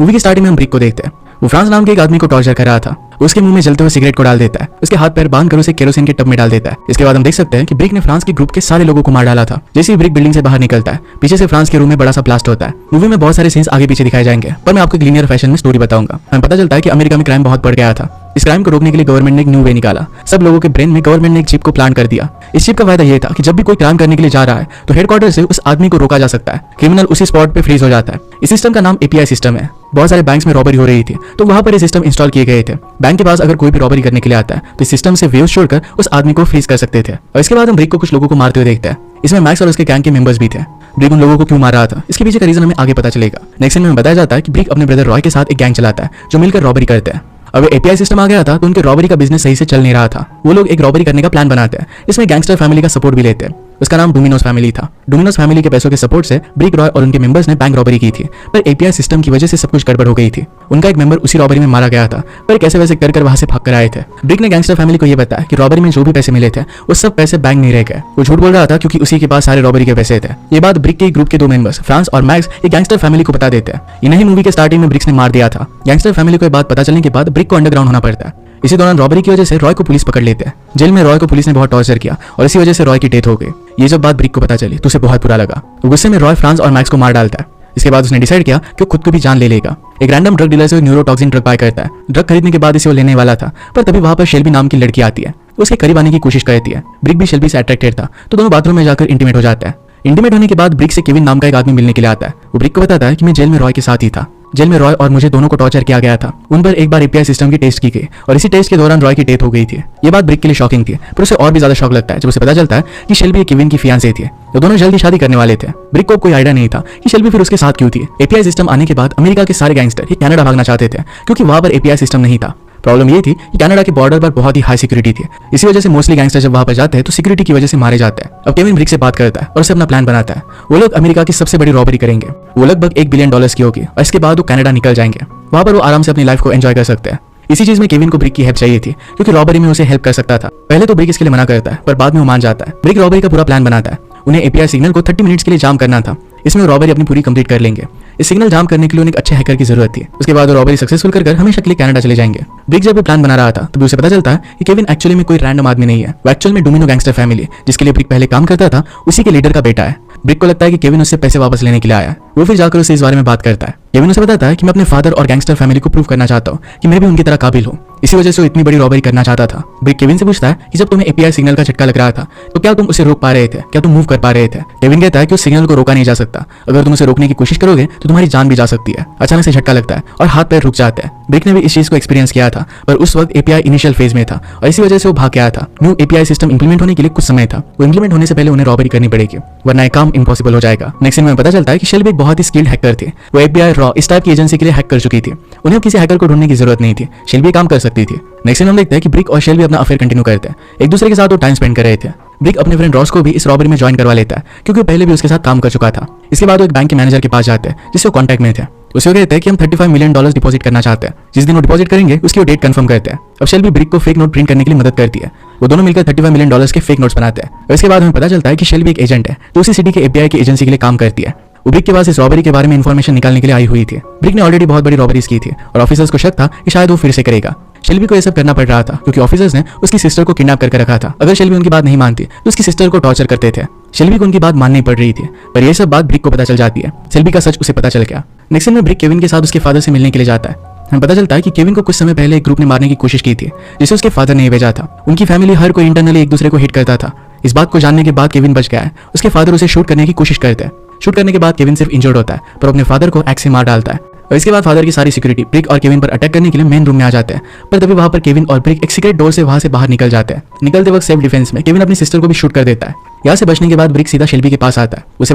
Movie की starting में हम ब्रिक को देखते हैं। वो फ्रांस नाम के एक आदमी को टॉर्चर कर रहा था। उसके मुंह में जलते हुए सिगरेट को डाल देता है, उसके हाथ पैर बांध कर उसे केरोसिन के टब में डाल देता है। इसके बाद हम देख सकते हैं कि ब्रिक ने फ्रांस के ग्रुप के सारे लोगों को मार डाला था। जैसे ही ब्रिक बिल्डिंग से बाहर निकलता है, पीछे से फ्रांस के रूम में बड़ा सा ब्लास्ट होता है। मूवी में बहुत सारे सीन्स आगे पीछे दिखाए जाएंगे, पर मैं आपको एक लीनियर फैशन में स्टोरी बताऊंगा। हमें पता चलता है कि अमेरिका में क्राइम बहुत बढ़ गया था। इस क्राइम को रोकने के लिए गवर्नमेंट ने एक न्यू वे निकाला। सब लोगों के ब्रेन में गवर्नमेंट ने एक चिप को प्लांट कर दिया। इस चिप का फायदा यह था कि जब भी कोई क्राइम करने के लिए जा रहा है तो हेडक्वार्टर से उस आदमी को रोका जा सकता है। क्रिमिनल उसी स्पॉट पे फ्रीज हो जाता है। इस सिस्टम का नाम एपीआई सिस्टम है। बहुत सारे बैंक्स में रॉबरी हो रही थी, तो वहां पर ये सिस्टम इंस्टॉल किए गए थे। बैंक के पास अगर कोई भी रॉबरी करने के लिए आता है तो इस सिस्टम से वेव्स छोड़कर उस आदमी को फ्रीज कर सकते थे। और इसके बाद हम ब्रिक को कुछ लोगों को मारते हुए देखते हैं। इसमें मैक्स और उसके गैंग के मेंबर्स भी थे। ब्रिक उन लोगों को क्यों मार रहा था, इसके पीछे का रीजन हमें आगे पता चलेगा। नेक्स्ट सीन में बताया जाता है कि ब्रिक अपने ब्रदर रॉय के साथ एक गैंग चलाता है जो मिलकर रॉबरी करते हैं। अब एपीआई सिस्टम आ गया था तो उनके रॉबरी का बिजनेस सही से चल नहीं रहा था। वो लोग एक रॉबरी करने का प्लान बनाते हैं, इसमें गैंगस्टर फैमिली का सपोर्ट भी लेते हैं। उसका नाम डोमिनोज फैमिली था। डोमिनोज फैमिली के पैसों के सपोर्ट से ब्रिक, रॉय और उनके मेंबर्स ने बैंक रॉबरी की थी, पर एपीआई सिस्टम की वजह से सब कुछ गड़बड़ हो गई थी। उनका एक मेंबर उसी रॉबरी में मारा गया था, पर कैसे वैसे कर वहां से भाग कर आए थे। ब्रिक ने गैंगस्टर फैमिली को यह बताया कि रॉबरी में जो भी पैसे मिले थे वो सब पैसे बैंक नहीं रह गए। वो झूठ बोल रहा था क्योंकि उसी के पास सारे रॉबरी के पैसे थे। ये बात ब्रिक के ग्रुप के दो मेंबर्स फ्रांस और मैक्स ये गैंगस्टर फैमिली को बता देते हैं। इन्हीं मूवी के स्टार्टिंग में ब्रिक्स ने मार दिया था। गैंगस्टर फैमिली को ये बात पता चलने के बाद ब्रिक को अंडरग्राउंड होना पड़ता है। इसी दौरान रॉबरी की वजह से रॉय को पुलिस पकड़ लेते हैं। जेल में रॉय को पुलिस ने बहुत टॉर्चर किया और इसी वजह से रॉय की डेथ हो गई। ये जब बात ब्रिक को पता चली तो उसे बहुत बुरा लगा। तो गुस्से में रॉय फ्रांस और मैक्स को मार डालता है। इसके बाद उसने डिसाइड किया कि खुद को भी जान ले लेगा। एक रैंडम ड्रग डीलर से न्यूरोटॉक्सिन ड्रग बाय करता है। ड्रग खरीदने के बाद इसे वो लेने वाला था, पर तभी वहां पर शेल्बी नाम की लड़की आती है। उसके करीब आने की कोशिश करती है। ब्रिक भी शेल्बी से अट्रैक्टेड था, तो दोनों बाथरूम में जाकर इंटीमेट हो जाता है। इंटीमेट होने के बाद ब्रिक से केविन नाम का एक आदमी मिलने के लिए आता है। वो ब्रिक को बताता है कि मैं जेल में रॉय के साथ ही था। जेल में रॉय और मुझे दोनों को टॉर्चर किया गया था। उन पर एक बार एपीआई सिस्टम की टेस्ट की गई और इसी टेस्ट के दौरान रॉय की डेथ हो गई थी। ये बात ब्रिक के लिए शॉकिंग थी, पर उसे और भी ज्यादा शॉक लगता है जब उसे पता चलता है कि शेल्बी केविन की फियांसे थी। तो दोनों जल्दी शादी करने वाले थे। ब्रिक को कोई आइडिया नहीं था कि शेल्बी फिर उसके साथ क्यों थी। एपीआई सिस्टम आने के बाद अमेरिका के सारे गैंगस्टर ही कनाडा भागना चाहते थे क्योंकि वहां पर एपीआई सिस्टम नहीं था। प्रॉब्लम ये थी कि कनाडा के बॉर्डर पर बहुत ही हाई सिक्योरिटी थी। इसी वजह से मोस्टली गैंगस्टर जब वहां पर जाते हैं तो सिक्योरिटी की वजह से मारे जाते हैं। अब केविन ब्रिक से बात करता है और उसे अपना प्लान बनाता है। वो लोग अमेरिका की सबसे बड़ी रॉबरी करेंगे। वो लगभग $1 बिलियन की होगी और इसके बाद वो कनाडा निकल जाएंगे। वहां पर वो आराम से अपनी लाइफ को एंजॉय कर सकते हैं। इसी चीज में केविन को ब्रिक की हेल्प चाहिए थी क्योंकि रॉबरी में उसे हेल्प कर सकता था। पहले तो ब्रिक इसके लिए मना करता है, पर बाद में वो मान जाता है। ब्रिक रॉबरी का पूरा प्लान बनाता है। उन्हें एपीआई सिग्नल को 30 मिनट्स के लिए जाम करना था। इसमें रॉबरी अपनी पूरी कंप्लीट कर लेंगे। इस सिग्नल जाम करने के लिए उन्हें एक अच्छे हैकर की जरूरत थी। उसके बाद वो रॉबरी सक्सेसफुल कर हमेशा के लिए कनाडा चले जाएंगे। ब्रिक जब वो प्लान बना रहा था तभी उसे पता चलता है कि केविन एक्चुअली में कोई रैंडम आदमी नहीं है। वो एक्चुअल में डोमिनो गैंगस्टर फैमिली, जिसके लिए ब्रिक पहले काम करता था, उसी के लीडर का बेटा है। ब्रिक को लगता है कि केविन उससे पैसे वापस लेने के लिए आया है। वो फिर जाकर उससे इस बारे में बात करता है। केविन उसे बताता है कि मैं अपने फादर और गैंगस्टर फैमिली को प्रूव करना चाहता हूँ कि मैं भी उनकी तरह काबिल हूँ। इसी वजह से वो इतनी बड़ी रॉबरी करना चाहता था। ब्रिक केविन से पूछता है कि जब तुम्हें एपीआई सिग्नल का झटका लग रहा था तो क्या तुम उसे रोक पा रहे थे, क्या तुम मूव कर पा रहे थे। केविन कहता है कि उस सिग्नल को रोका नहीं जा सकता। अगर तुम उसे रोकने की कोशिश करोगे तो तुम्हारी जान भी जा सकती है। अचानक से झटका लगता है और हाथ पैर रुक जाते हैं। ब्रिक ने भी इस चीज को एक्सपीरियंस किया था, पर उस वक्त एपीआई इनिशियल फेज में था और इसी वजह से वो भाग गया था। न्यू एपीआई सिस्टम इंप्लीमेंट होने के लिए कुछ समय था। वो इंप्लीमेंट होने से पहले उन्हें रॉबरी करनी पड़ेगी, वरना काम इम्पॉसिबल हो जाएगा। नेक्स्ट सीन में पता चलता है कि शेल्बी एक बहुत ही स्किल्ड हैकर थे। वो एफबीआई, रॉ इस टाइप की एजेंसी के लिए हैक कर चुकी थी। उन्हें किसी हैकर को ढूंढने की जरूरत नहीं थी। शेल्बी काम कर सकती थी। नेक्स्ट सीन हम देखते हैं कि ब्रिक और शेल्बी अपना अफेयर कंटिन्यू करते हैं। एक दूसरे के साथ वो टाइम स्पेंड कर रहे थे। ब्रिक अपने फ्रेंड रॉस को भी इस रॉबरी में ज्वाइन करवा लेता है क्योंकि पहले भी उसके साथ काम कर चुका था। इसके बाद वो एक बैंक के मैनेजर के पास जाते हैं जिससे वो कॉन्टैक्ट में थे। उसे कहते हैं कि हम $35 मिलियन डिपॉजिट करना चाहते हैं। जिस दिन वो डिपॉजिट करेंगे उसकी वो डेट कंफर्म करते हैं। अब शेल्बी ब्रिक को फेक नोट प्रिंट करने के लिए मदद करती है। वो दोनों मिलकर $35 मिलियन के फेक नोट्स बनाते हैं। और इसके बाद हमें पता चलता है कि शेल्बी एक एजेंट है जो उसी सिटी के एफबीआई की एजेंसी के लिए काम करती है। वो ब्रिक के पास इस रॉबरी के बारे में इन्फॉर्मेशन निकालने के लिए आई हुई थी। ब्रिक ने ऑलरेडी बहुत बड़ी रॉबरीज की थी और ऑफिसर्स को शक था कि शायद वो फिर से करेगा। शेल्बी को यह सब करना पड़ रहा था क्योंकि ऑफिसर्स ने उसकी सिस्टर को किडनैप करके रखा था। अगर शेल्बी उनकी बात नहीं मानती तो उसकी सिस्टर को टॉर्चर करते थे। शेल्बी को उनकी बात माननी पड़ रही थी, पर यह सब बात ब्रिक को पता चल जाती है। शेल्बी का सच उसे पता चल गया। नेक्स्ट सीन में ब्रिक केविन के साथ उसके फादर से मिलने के लिए जाता है। हमें पता चलता है कि केविन को कुछ समय पहले एक ग्रुप ने मारने की कोशिश की थी जिसे उसके फादर ने भेजा था। उनकी फैमिली हर कोई इंटरनली एक दूसरे को हिट करता था। इस बात को जानने के बाद केविन बच गया है। उसके फादर उसे शूट करने की कोशिश करते हैं। शूट करने के बाद केविन सिर्फ इंजर्ड होता है, पर अपने फादर को एक्स से मार डालता है। और इसके बाद फादर की सारी सिक्योरिटी ब्रिक और केविन पर अटैक करने के लिए मेन रूम में आ जाते हैं। पर तभी वहां पर केविन और ब्रिक एक सीक्रेट डोर से वहां से बाहर निकल जाते हैं। निकलते वक्त सेल्फ डिफेंस में केविन अपनी सिस्टर को भी शूट कर देता है। यहाँ से बचने के बाद ब्रिक सीधा शेल्बी के पास आता है। उसे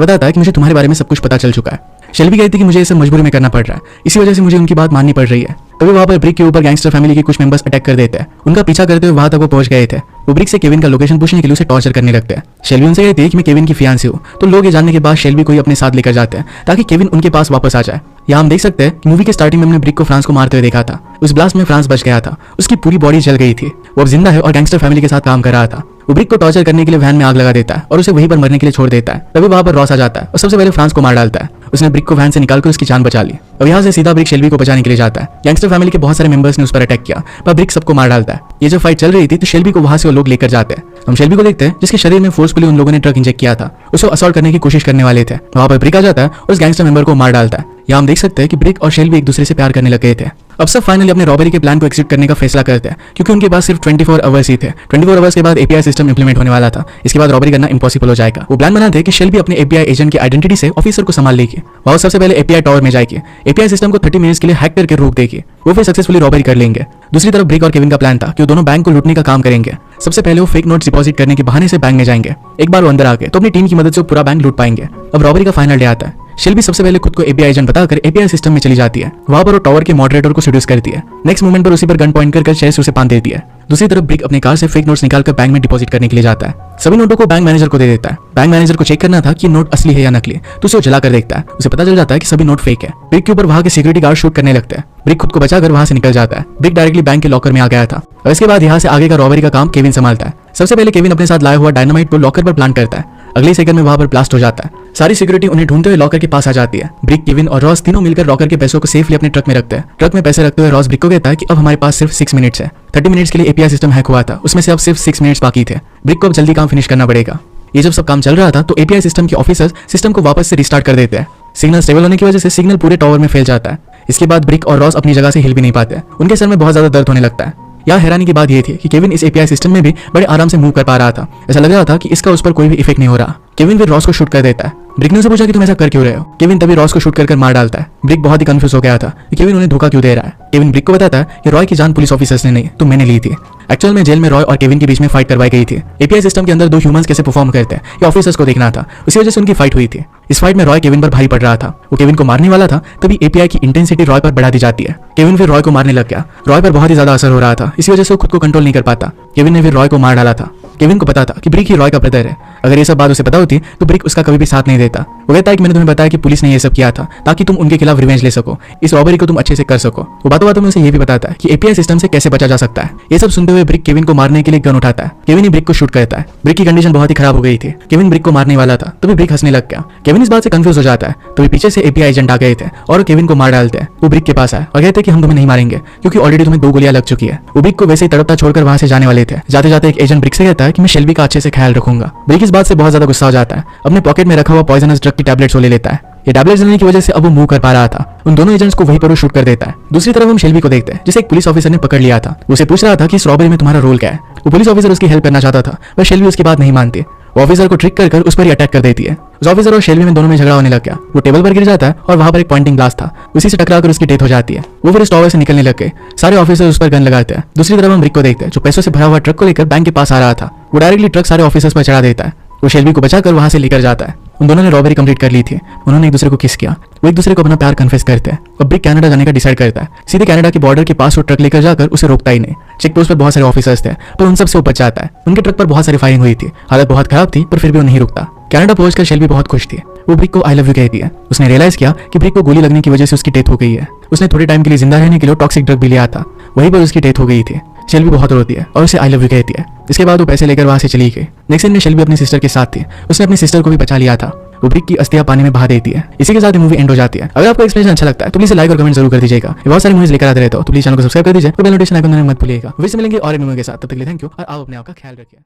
बताता है कि मुझे तुम्हारे बारे में सब कुछ पता चल चुका है। शेल्बी कहती है कि मुझे ये सब मजबूरी में करना पड़ रहा है, इसी वजह से मुझे उनकी बात माननी पड़ रही है। तभी वहां पर ब्रिक के ऊपर गैंगस्टर फैमिली के कुछ मेंबर्स अटैक कर देते हैं। उनका पीछा करते हुए वहां तक वो पहुंच गए थे। वो ब्रिक से केविन का लोकेशन पूछने के लिए उसे टॉर्चर करने लगते हैं। शेल्बी उनसे कहती है कि मैं केविन की फियांसी हूं, तो लोग ये जानने के बाद शेल्बी को ही अपने साथ लेकर जाते हैं ताकि केविन उनके पास वापस आ जाए। यहाँ हम देख सकते हैं कि मूवी के स्टार्टिंग में हमने ब्रिक को फ्रांस को मारते हुए देखा था। उस ब्लास्ट में फ्रांस बच गया था। उसकी पूरी बॉडी जल गई थी। वो अब जिंदा है और गैंगस्टर फैमिली के साथ काम कर रहा था। वो ब्रिक को टॉर्चर करने के लिए वैन में आग लगा देता है और उसे वहीं पर मरने के लिए छोड़ देता है। तभी वहां पर रॉस आ जाता है और सबसे पहले फ्रांस को मार डालता है उसने ब्रिक को वैन से निकालकर उसकी जान बचा ली। अब यहाँ से सीधा ब्रिक शेल्बी को बचाने के लिए जाता है। गैंगस्टर फैमिली के बहुत सारे मेंबर्स ने उस पर अटैक किया, पर ब्रिक सबको मार डालता है। ये जो फाइट चल रही थी तो शेल्बी को वहां से वो लोग लेकर जाते हैं। हम शेल्बी को देखते हैं जिसके शरीर में फोर्सफुली उन लोगों ने ड्रग इंजेक्ट किया था। उसको असॉल्ट करने की कोशिश करने वाले थे। वहां पर ब्रिक आ जाता है और उस गैंगस्टर मेंबर को मार डालता है। यहाँ हम देख सकते हैं कि ब्रिक और शेल्बी एक दूसरे से प्यार करने लगे थे। अब सब फाइनली अपने रॉबरी के प्लान को एक्सिक्यूट करने का फैसला करते हैं, क्योंकि उनके पास सिर्फ 24 आवर्स ही थे। 24 आवर्स के बाद एपीआई सिस्टम इंप्लीमेंट होने वाला था। इसके बाद रॉबरी करना इम्पॉसिबल हो जाएगा। वो प्लान बनाते कि शेल्बी अपने एपीआई एजेंट की आइडेंटिटी से ऑफिसर को संभाल लेगी। वह सबसे पहले एपीआई टावर में जाएगी, एपीआई सिस्टम को 30 मिनट्स के लिए हैक करके रोक देगी। वो फिर सक्सेसफुली रॉबरी कर लेंगे। दूसरी तरफ ब्रिक और केविन का प्लान था कि वो दोनों बैंक को लूटने का काम करेंगे। सबसे पहले वो फेक नोट डिपॉजिट करने के बहाने से बैंक में जाएंगे। एक बार वो अंदर आ गए तो अपनी टीम की मदद से वो पूरा बैंक लूट पाएंगे। अब रॉबरी का फाइनल डे आता है। शेल्बी सबसे पहले खुद को एपीआई एजेंट बताकर एपीआई सिस्टम में चली जाती है। वहां पर वो टावर के मॉडरेटर को सीड्यूस करती है। नेक्स्ट मोमेंट पर उसी पर गन पॉइंट कर चेस्ट उसे बांध देती है। दूसरी तरफ ब्रिक अपने कार से फेक नोट्स निकालकर बैंक में डिपॉजिट करने के लिए जाता है। सभी नोटों को बैंक मैनेजर को दे देता है। बैंक मैनेजर को चेक करना था कि नोट असली है या नकली, तो उसे जला कर देखता है। उसे पता चल जाता है कि सभी नोट फेक है। ब्रिक के ऊपर वहां के सिक्योरिटी गार्ड शूट करने लगते हैं। ब्रिक खुद को बचाकर वहां से निकल जाता है। ब्रिक डायरेक्टली बैंक के लॉकर में आ गया था और इसके बाद यहाँ से आगे का रॉबरी का काम केविन संभालता है। सबसे पहले केविन अपने साथ लाया हुआ डायनामाइट को लॉकर पर प्लांट करता है। अगले सेकंड में वहां पर ब्लास्ट हो जाता है। सारी सिक्योरिटी उन्हें ढूंढते हुए लॉकर के पास आ जाती है। ब्रिक, केविन और रॉस तीनों मिलकर लॉकर के पैसों को सेफली अपने ट्रक में रखते हैं। ट्रक में पैसे रखते हुए रॉस ब्रिक को कहता है कि अब हमारे पास सिर्फ 6 मिनट्स है। 30 मिनट्स के लिए एपीआई सिस्टम हैक हुआ था, उसमें से अब सिर्फ 6 मिनट्स बाकी थे। ब्रिक को अब जल्दी काम फिनिश करना पड़ेगा। ये जब सब काम चल रहा था तो एपीआई सिस्टम के ऑफिसर्स सिस्टम को वापस से रिस्टार्ट कर देते हैं। सिग्नल स्टेबल होने की वजह से सिग्नल पूरे टावर में फैल जाता है। इसके बाद ब्रिक और रॉस अपनी जगह से हिल भी नहीं पाते। उनके सर में बहुत ज्यादा दर्द होने लगता है। यहाँ हैरानी की बात यह थी कि केविन इस एपीआई सिस्टम में भी बड़े आराम से मूव कर पा रहा था। ऐसा लग रहा था कि इसका उस पर कोई भी इफेक्ट नहीं हो रहा। केविन फिर रॉस को शूट कर देता है। ब्रिक ने उसे पूछा कि तुम ऐसा कर क्यों रहे हो। केविन तभी रॉस को शूट कर मार डालता है। ब्रिक बहुत ही कंफ्यूज हो गया था कि केविन उन्हें धोखा क्यों दे रहा है। केविन ब्रिक को बताता है कि रॉय की जान पुलिस ऑफिसर्स ने नहीं, तो मैंने ली थी। एक्चुअल में जेल में रॉय और केविन के बीच में फाइट करवाई गई थी। एपीआई सिस्टम के अंदर दो ह्यूमंस कैसे परफॉर्म करते हैं ये ऑफिसर्स को देखना था, उसी वजह से उनकी फाइट हुई थी। इस फाइट में रॉय केविन पर भारी पड़ रहा था। वो केविन को मारने वाला था, तभी एपीआई की इंटेंसिटी रॉय पर बढ़ा दी जाती है। केविन फिर रॉय को मारने लग गया। रॉय पर बहुत ही ज्यादा असर हो रहा था, इसी वजह से वो खुद को कंट्रोल नहीं कर पाता। केविन ने फिर रॉय को मार डाला था। केविन को पता था कि ब्रिक ही रॉय का ब्रदर है। अगर ये सब बात उसे पता होती तो ब्रिक उसका कभी भी साथ नहीं देता। वो कहता है कि मैंने तुम्हें बताया कि पुलिस ने ये सब किया था ताकि तुम उनके खिलाफ रिवेंज ले सको, इस रॉबरी को तुम अच्छे से कर सको। वो बातों बातों में उसे ये भी बताता है कि एपीआई सिस्टम से कैसे बचा जा सकता है। ये सब सुनते हुए ब्रिक केविन को मारने के लिए गन उठाता है। केविन ही ब्रिक को शूट करता है। ब्रिक की कंडीशन बहुत ही खराब हो गई थी। केविन ब्रिक को मारने वाला था, तभी ब्रिक हंसने लग गया। केविन इस बात से कंफ्यूज हो जाता है। तभी पीछे से एपीआई एजेंट आ गए थे और केविन को मार डालते हैं। वो ब्रिक के पास आए और कहते हैं कि हम तुम्हें नहीं मारेंगे क्योंकि ऑलरेडी तुम्हें 2 गोलियां लग चुकी है। वो ब्रिक को वैसे ही तड़पता छोड़कर वहां से जाने वाले थे। जाते जाते एक एजेंट ब्रिक से कहता है कि मैं शेल्बी का अच्छे से ख्याल रखूंगा। ब्रिक इस बात से बहुत ज्यादा गुस्सा हो जाता है। अपने पॉकेट में रखा हुआ पॉइजनस ड्रग की टैबलेट्स वो ले लेता है। ये टैबलेट्स लेने की वजह से अब वो मूव कर पा रहा था। उन दोनों एजेंट्स को वहीं पर वो शूट कर देता है। दूसरी तरफ हम शेल्बी को देखते हैं जिसे एक पुलिस ऑफिसर ने पकड़ लिया था। उसे पूछ रहा था कि इस रॉबरी में तुम्हारा रोल क्या है। वो पुलिस ऑफिसर उसकी हेल्प करना चाहता था, पर शेल्बी उसकी बात नहीं मानती। वो ऑफिसर को ट्रिक कर उस पर ही अटैक कर देती है। उस ऑफिसर और शेल्बी में दोनों में झगड़ा होने लग गया। वो टेबल पर गिर जाता है और वहां पर एक पॉइंटिंग ग्लास था, उसी से टकराकर उसकी डेथ हो जाती है। वो फिर इस टावर से निकलने लग गए। सारे ऑफिसर उस पर गन लगाते हैं। दूसरी तरफ हम ब्रिक को देखते हैं जो पैसों से भरा हुआ ट्रक को लेकर बैंक के पास आ रहा था। वो डायरेक्टली ट्रक सारे ऑफिसर्स पर चढ़ा देता है। वो शेल्बी को बचाकर वहां से लेकर जाता है। उन दोनों ने रॉबरी कंप्लीट कर ली थी। उन्होंने एक दूसरे को किस किया। वो एक दूसरे को अपना प्यार कन्फेस करते हैं। अब ब्रिक कनाडा जाने का डिसाइड करता है। सीधे कनाडा के बॉर्डर के पास वो ट्रक लेकर जाकर उसे रोकता ही नहीं। चेक पोस्ट पर बहुत सारे ऑफिसर्स थे, पर उन सब से वो बच जाता है। उनके ट्रक पर बहुत सारी फायरिंग हुई थी। हालत बहुत खराब थी, पर फिर भी वो नहीं रुकता। कनाडा पहुंचकर शेल्बी बहुत खुश थी। वो ब्रिक को आई लव यू कहती है। उसने रियलाइज किया कि ब्रिक को गोली लगने की वजह से उसकी डेथ हो गई है। उसने थोड़े टाइम के लिए जिंदा रहने के लिए टॉक्सिक ड्रग भी लिया था, वहीं पर उसकी डेथ हो गई थी। शेल्बी बहुत रोती है और उसे आई लव यू कहती है। इसके बाद वो पैसे लेकर वहां से चली गई। नेक्स्ट सीन में शेल्बी अपनी सिस्टर के साथ थी। उसने अपनी सिस्टर को भी बचा लिया था। वो ब्रिक की अस्थियां पानी में बहा देती है। इसी के साथ मूवी एंड हो जाती है। अगर आपको एक्सप्लेनेशन अच्छा लगता है तो प्लीज लाइक और कमेंट जरूर कर दीजिएगा। बहुत सारी मूवीज लेकर आते रहते हो तो प्लीज चैनल को सब्सक्राइब कर दीजिए और बेल नोटिफिकेशन आइकन मत भूलिएगा। फिर से मिलेंगे और एक मूवी के साथ। तब तक के लिए थैंक यू और आप अपने आप का ख्याल रखिए।